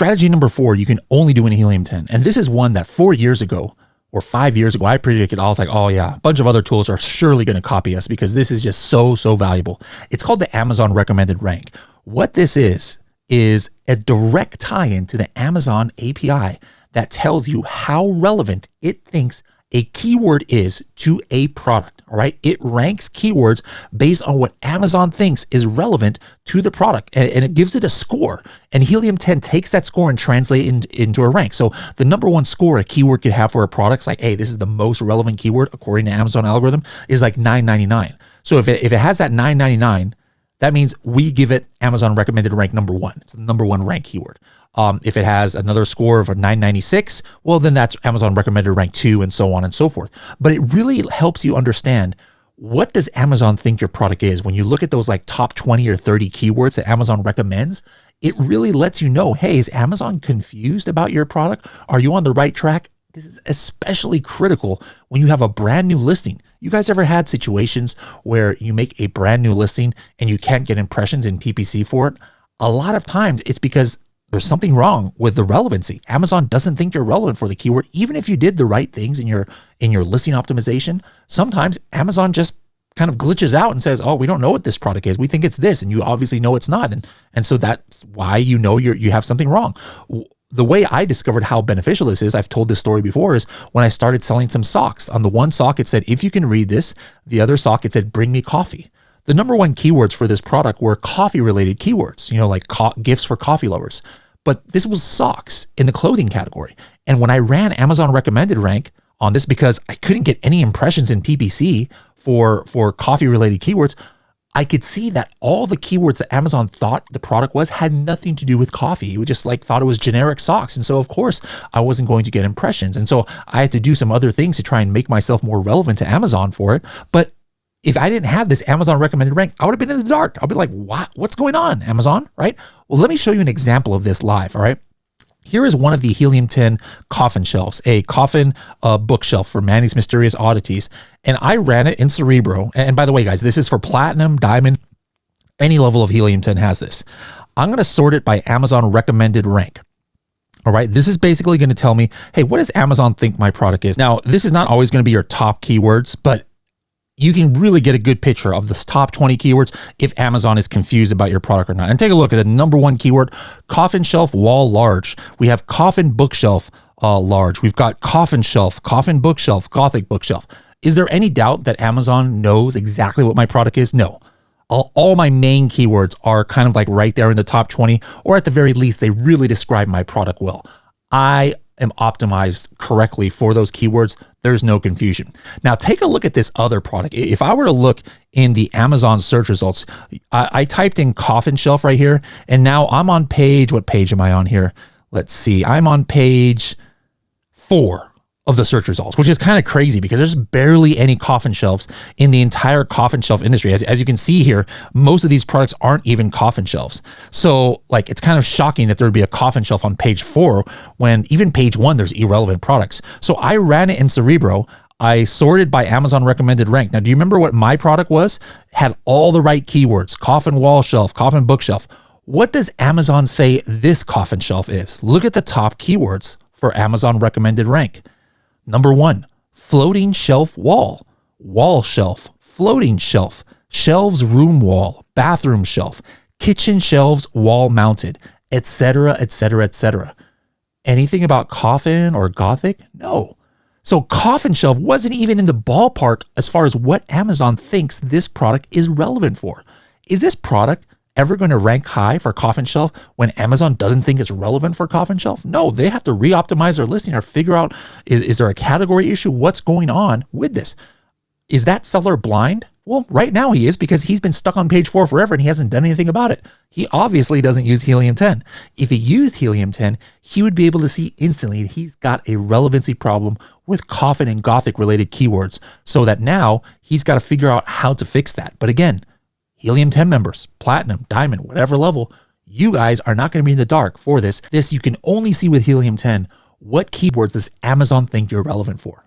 strategy number 4, you can only do in Helium 10. And this is one that 4 years ago or 5 years ago, I predicted, I was like, oh yeah, a bunch of other tools are surely going to copy us because this is just so valuable. It's called the Amazon recommended rank. What this is a direct tie-in to the Amazon API that tells you how relevant it thinks a keyword is to a product. All right. It ranks keywords based on what Amazon thinks is relevant to the product, and it gives it a score. And Helium 10 takes that score and translates it into a rank. So the number one score a keyword could have for a product, like, hey, this is the most relevant keyword according to Amazon algorithm, is like $9.99. So if it has that $9.99, that means we give it Amazon recommended rank number 1. It's the number 1 rank keyword. If it has another score of a 996, well, then that's Amazon recommended rank 2, and so on and so forth. But it really helps you understand, what does Amazon think your product is? When you look at those like top 20 or 30 keywords that Amazon recommends, it really lets you know, hey, is Amazon confused about your product? Are you on the right track? This is especially critical when you have a brand new listing. You guys ever had situations where you make a brand new listing and you can't get impressions in PPC for it? A lot of times it's because there's something wrong with the relevancy. Amazon doesn't think you're relevant for the keyword. Even if you did the right things in your listing optimization, sometimes Amazon just kind of glitches out and says, oh, we don't know what this product is. We think it's this, and you obviously know it's not. And so that's why you know you have something wrong. The way I discovered how beneficial this is, I've told this story before, is when I started selling some socks. On the one sock, it said, if you can read this. The other sock, it said, bring me coffee. The number 1 keywords for this product were coffee-related keywords, like gifts for coffee lovers. But this was socks in the clothing category. And when I ran Amazon recommended rank on this, because I couldn't get any impressions in PPC for coffee-related keywords, I could see that all the keywords that Amazon thought the product was had nothing to do with coffee. It just thought it was generic socks. And so, of course, I wasn't going to get impressions. And so I had to do some other things to try and make myself more relevant to Amazon for it. But if I didn't have this Amazon recommended rank, I would have been in the dark. I'll be like, what's going on, Amazon, right? Well, let me show you an example of this live, all right? Here is one of the Helium 10 coffin shelves, a coffin bookshelf for Manny's Mysterious Oddities. And I ran it in Cerebro. And by the way, guys, this is for platinum, diamond, any level of Helium 10 has this. I'm going to sort it by Amazon recommended rank. All right, this is basically going to tell me, hey, what does Amazon think my product is? Now, this is not always going to be your top keywords, but you can really get a good picture of this top 20 keywords if Amazon is confused about your product or not. And take a look at the number 1 keyword, coffin shelf wall large. We have coffin bookshelf large. We've got coffin shelf, coffin bookshelf, gothic bookshelf. Is there any doubt that Amazon knows exactly what my product is? No. All my main keywords are kind of like right there in the top 20, or at the very least, they really describe my product well. I am optimized correctly for those keywords. There's no confusion. Now take a look at this other product. If I were to look in the Amazon search results, I typed in coffin shelf right here, and now I'm on page, what page am I on here? Let's see, I'm on page 4 of the search results, which is kind of crazy because there's barely any coffin shelves in the entire coffin shelf industry. As you can see here, most of these products aren't even coffin shelves. So it's kind of shocking that there would be a coffin shelf on page 4 when even page 1, there's irrelevant products. So I ran it in Cerebro. I sorted by Amazon recommended rank. Now, do you remember what my product was? Had all the right keywords: coffin wall shelf, coffin bookshelf. What does Amazon say this coffin shelf is? Look at the top keywords for Amazon recommended rank. Number 1, floating shelf wall, wall shelf, floating shelf, shelves room wall, bathroom shelf, kitchen shelves wall mounted, etc., etc., etc. Anything about coffin or gothic? No. So coffin shelf wasn't even in the ballpark as far as what Amazon thinks this product is relevant for. Is this product ever going to rank high for coffin shelf when Amazon doesn't think it's relevant for coffin shelf? No, they have to re-optimize their listing or figure out, is there a category issue? What's going on with this? Is that seller blind? Well, right now he is, because he's been stuck on page 4 forever and he hasn't done anything about it. He obviously doesn't use Helium 10. If he used Helium 10, he would be able to see instantly that he's got a relevancy problem with coffin and gothic related keywords, so that now he's got to figure out how to fix that. But again, Helium 10 members, platinum, diamond, whatever level, you guys are not going to be in the dark for this. This you can only see with Helium 10. What keywords does Amazon think you're relevant for?